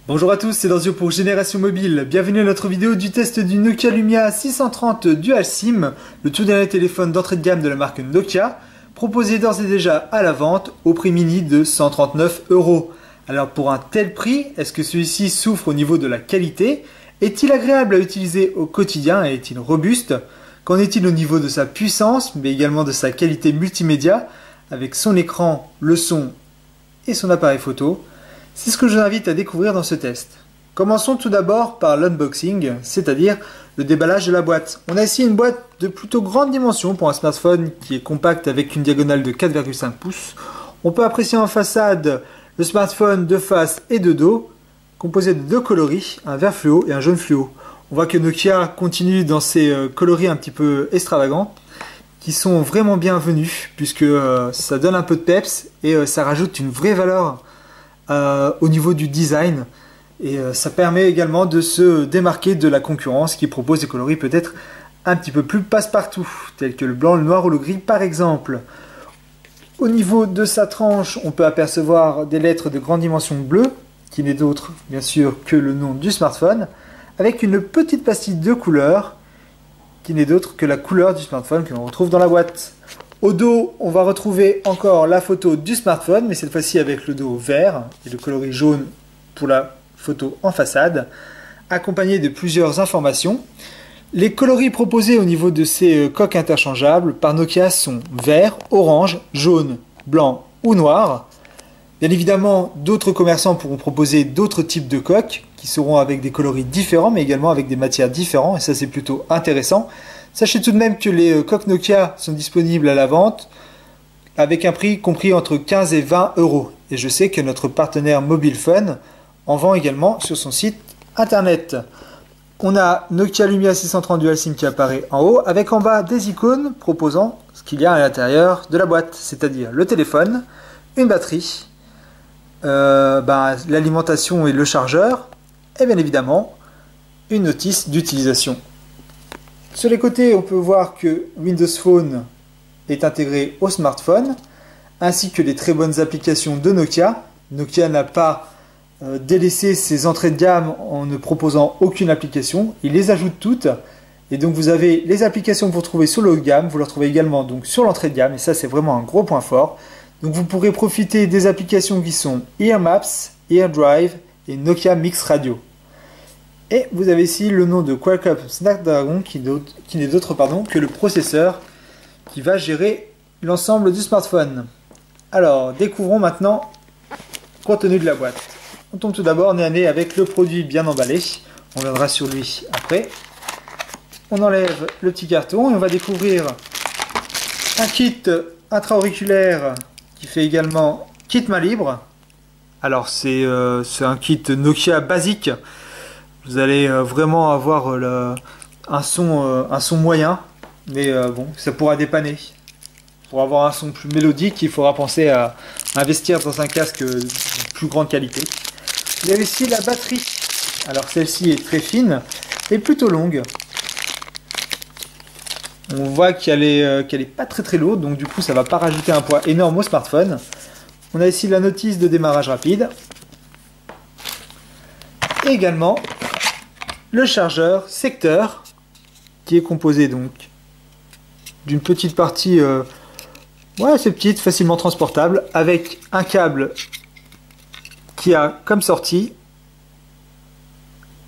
Bonjour à tous, c'est Danzio pour Génération Mobile. Bienvenue à notre vidéo du test du Nokia Lumia 630 Dual SIM, le tout dernier téléphone d'entrée de gamme de la marque Nokia, proposé d'ores et déjà à la vente au prix mini de 139 €. Alors pour un tel prix, est-ce que celui-ci souffre au niveau de la qualité? Est-il agréable à utiliser au quotidien et est-il robuste? Qu'en est-il au niveau de sa puissance, mais également de sa qualité multimédia, avec son écran, le son et son appareil photo? C'est ce que je vous invite à découvrir dans ce test. Commençons tout d'abord par l'unboxing, c'est-à-dire le déballage de la boîte. On a ici une boîte de plutôt grande dimension pour un smartphone qui est compact avec une diagonale de 4,5 pouces. On peut apprécier en façade le smartphone de face et de dos, composé de deux coloris, un vert fluo et un jaune fluo. On voit que Nokia continue dans ses coloris un petit peu extravagants, qui sont vraiment bienvenus, puisque ça donne un peu de peps et ça rajoute une vraie valeur au niveau du design, et ça permet également de se démarquer de la concurrence qui propose des coloris peut-être un petit peu plus passe-partout, tels que le blanc, le noir ou le gris par exemple. Au niveau de sa tranche, on peut apercevoir des lettres de grande dimension bleue, qui n'est d'autre bien sûr que le nom du smartphone, avec une petite pastille de couleur, qui n'est d'autre que la couleur du smartphone que l'on retrouve dans la boîte. Au dos, on va retrouver encore la photo du smartphone, mais cette fois-ci avec le dos vert et le coloris jaune pour la photo en façade, accompagné de plusieurs informations. Les coloris proposés au niveau de ces coques interchangeables par Nokia sont vert, orange, jaune, blanc ou noir. Bien évidemment, d'autres commerçants pourront proposer d'autres types de coques qui seront avec des coloris différents, mais également avec des matières différentes, et ça c'est plutôt intéressant. Sachez tout de même que les coques Nokia sont disponibles à la vente avec un prix compris entre 15 et 20 €. Et je sais que notre partenaire Mobilefun en vend également sur son site internet. On a Nokia Lumia 630 Dual SIM qui apparaît en haut, avec en bas des icônes proposant ce qu'il y a à l'intérieur de la boîte, c'est-à-dire le téléphone, une batterie, l'alimentation et le chargeur, et bien évidemment une notice d'utilisation. Sur les côtés, on peut voir que Windows Phone est intégré au smartphone, ainsi que les très bonnes applications de Nokia. Nokia n'a pas délaissé ses entrées de gamme en ne proposant aucune application. Il les ajoute toutes. Et donc vous avez les applications que vous retrouvez sur le haut de gamme, vous les retrouvez également donc sur l'entrée de gamme, et ça c'est vraiment un gros point fort. Donc vous pourrez profiter des applications qui sont EarMaps, AirDrive et Nokia Mix Radio. Et vous avez ici le nom de Qualcomm Snapdragon qui n'est d'autre que le processeur qui va gérer l'ensemble du smartphone. Alors, découvrons maintenant le contenu de la boîte. On tombe tout d'abord nez à nez avec le produit bien emballé. On viendra sur lui après. On enlève le petit carton et on va découvrir un kit intra-auriculaire qui fait également kit main libre. Alors, c'est un kit Nokia basique. Vous allez vraiment avoir un son moyen, mais bon, ça pourra dépanner. Pour avoir un son plus mélodique, il faudra penser à investir dans un casque de plus grande qualité. Il y a ici la batterie. Alors celle-ci est très fine et plutôt longue. On voit qu'elle est pas très lourde, donc du coup ça va pas rajouter un poids énorme au smartphone. On a ici la notice de démarrage rapide. Et également le chargeur secteur qui est composé donc d'une petite partie assez petite, facilement transportable, avec un câble qui a comme sortie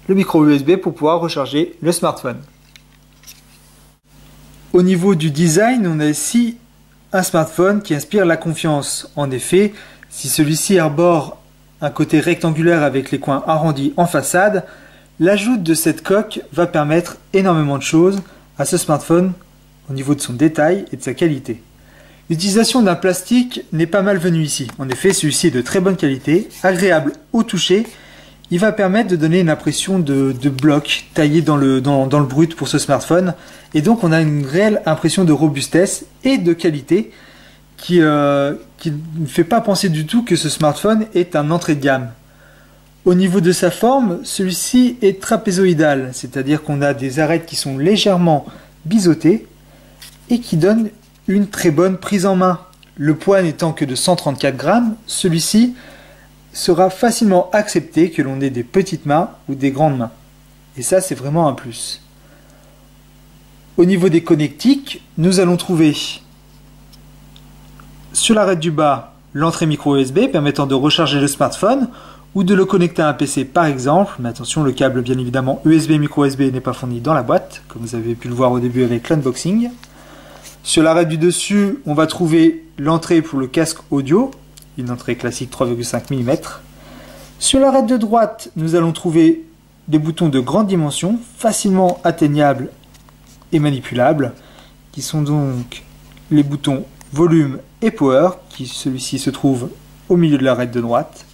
le micro USB pour pouvoir recharger le smartphone. Au niveau du design, on a ici un smartphone qui inspire la confiance. En effet, si celui-ci arbore un côté rectangulaire avec les coins arrondis en façade, l'ajout de cette coque va permettre énormément de choses à ce smartphone au niveau de son détail et de sa qualité. L'utilisation d'un plastique n'est pas malvenue ici. En effet, celui-ci est de très bonne qualité, agréable au toucher. Il va permettre de donner une impression de bloc taillé dans le brut pour ce smartphone. Et donc on a une réelle impression de robustesse et de qualité qui ne fait pas penser du tout que ce smartphone est un entrée de gamme. Au niveau de sa forme, celui-ci est trapézoïdal, c'est-à-dire qu'on a des arêtes qui sont légèrement biseautées et qui donnent une très bonne prise en main. Le poids n'étant que de 134 grammes, celui-ci sera facilement accepté que l'on ait des petites mains ou des grandes mains. Et ça, c'est vraiment un plus. Au niveau des connectiques, nous allons trouver sur l'arête du bas l'entrée micro USB permettant de recharger le smartphone ou de le connecter à un PC par exemple. Mais attention, le câble bien évidemment USB micro USB n'est pas fourni dans la boîte, comme vous avez pu le voir au début avec l'unboxing. Sur l'arête du dessus, on va trouver l'entrée pour le casque audio, une entrée classique 3,5 mm. Sur l'arête de droite, nous allons trouver des boutons de grande dimension, facilement atteignables et manipulables, qui sont donc les boutons volume et power, qui celui-ci se trouve au milieu de l'arête de droite.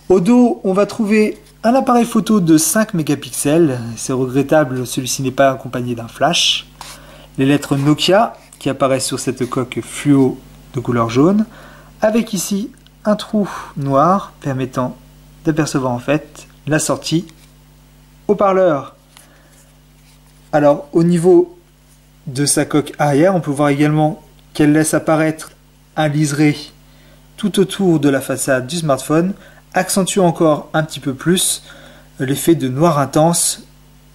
Au dos, on va trouver un appareil photo de 5 mégapixels, c'est regrettable, celui-ci n'est pas accompagné d'un flash. Les lettres Nokia qui apparaissent sur cette coque fluo de couleur jaune, avec ici un trou noir permettant d'apercevoir en fait la sortie haut-parleur. Alors au niveau de sa coque arrière, on peut voir également qu'elle laisse apparaître un liseré tout autour de la façade du smartphone, accentuant encore un petit peu plus l'effet de noir intense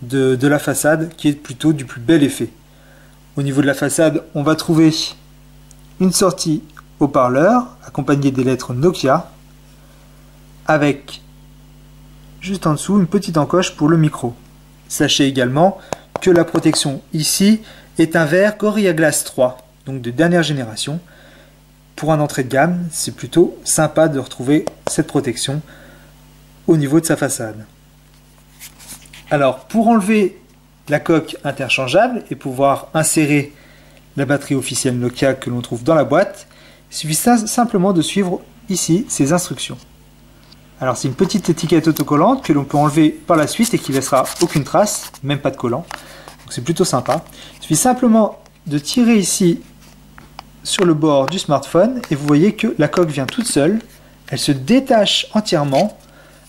de la façade, qui est plutôt du plus bel effet. Au niveau de la façade, on va trouver une sortie haut-parleur accompagnée des lettres Nokia, avec juste en dessous une petite encoche pour le micro. Sachez également que la protection ici est un verre Gorilla Glass 3, donc de dernière génération. Pour un entrée de gamme, c'est plutôt sympa de retrouver cette protection au niveau de sa façade. Alors, pour enlever la coque interchangeable et pouvoir insérer la batterie officielle Nokia que l'on trouve dans la boîte, il suffit simplement de suivre ici ces instructions. Alors, c'est une petite étiquette autocollante que l'on peut enlever par la suite et qui laissera aucune trace, même pas de collant. Donc c'est plutôt sympa. Il suffit simplement de tirer ici sur le bord du smartphone et vous voyez que la coque vient toute seule. Elle se détache entièrement,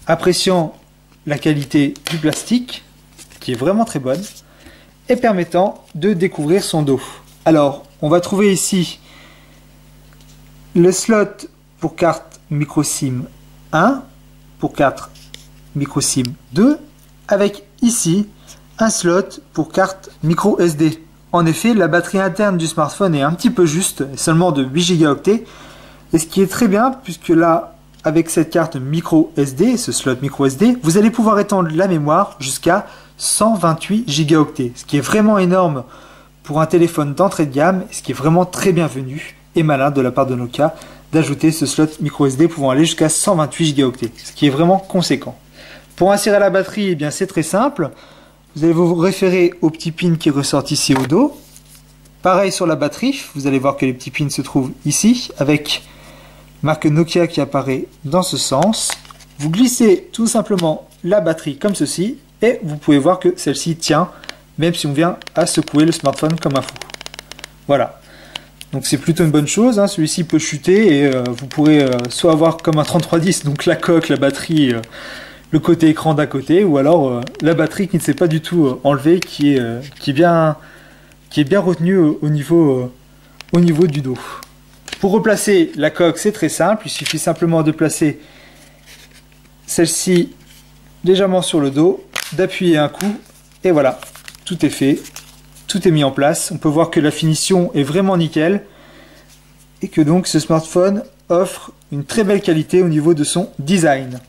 appréciant la qualité du plastique qui est vraiment très bonne et permettant de découvrir son dos. Alors, on va trouver ici le slot pour carte micro SIM 1, pour carte micro SIM 2, avec ici un slot pour carte micro SD. En effet, la batterie interne du smartphone est un petit peu juste, seulement de 8 Go, et ce qui est très bien, puisque là, avec cette carte micro SD, ce slot micro SD, vous allez pouvoir étendre la mémoire jusqu'à 128 Go, ce qui est vraiment énorme pour un téléphone d'entrée de gamme, ce qui est vraiment très bienvenu et malin de la part de Nokia d'ajouter ce slot micro SD pouvant aller jusqu'à 128 Go, ce qui est vraiment conséquent. Pour insérer la batterie, eh bien c'est très simple. Vous allez vous référer au petit pin qui ressort ici au dos. Pareil sur la batterie, vous allez voir que les petits pins se trouvent ici, avec marque Nokia qui apparaît dans ce sens. Vous glissez tout simplement la batterie comme ceci, et vous pouvez voir que celle-ci tient, même si on vient à secouer le smartphone comme un fou. Voilà. Donc c'est plutôt une bonne chose, hein. Celui-ci peut chuter, et vous pourrez soit avoir comme un 3310, donc la coque, la batterie, le côté écran d'à côté, ou alors la batterie qui ne s'est pas du tout enlevée, qui est bien retenue au niveau du dos. Pour replacer la coque, c'est très simple, il suffit simplement de placer celle-ci légèrement sur le dos, d'appuyer un coup, et voilà, tout est fait, tout est mis en place. On peut voir que la finition est vraiment nickel, et que donc ce smartphone offre une très belle qualité au niveau de son design.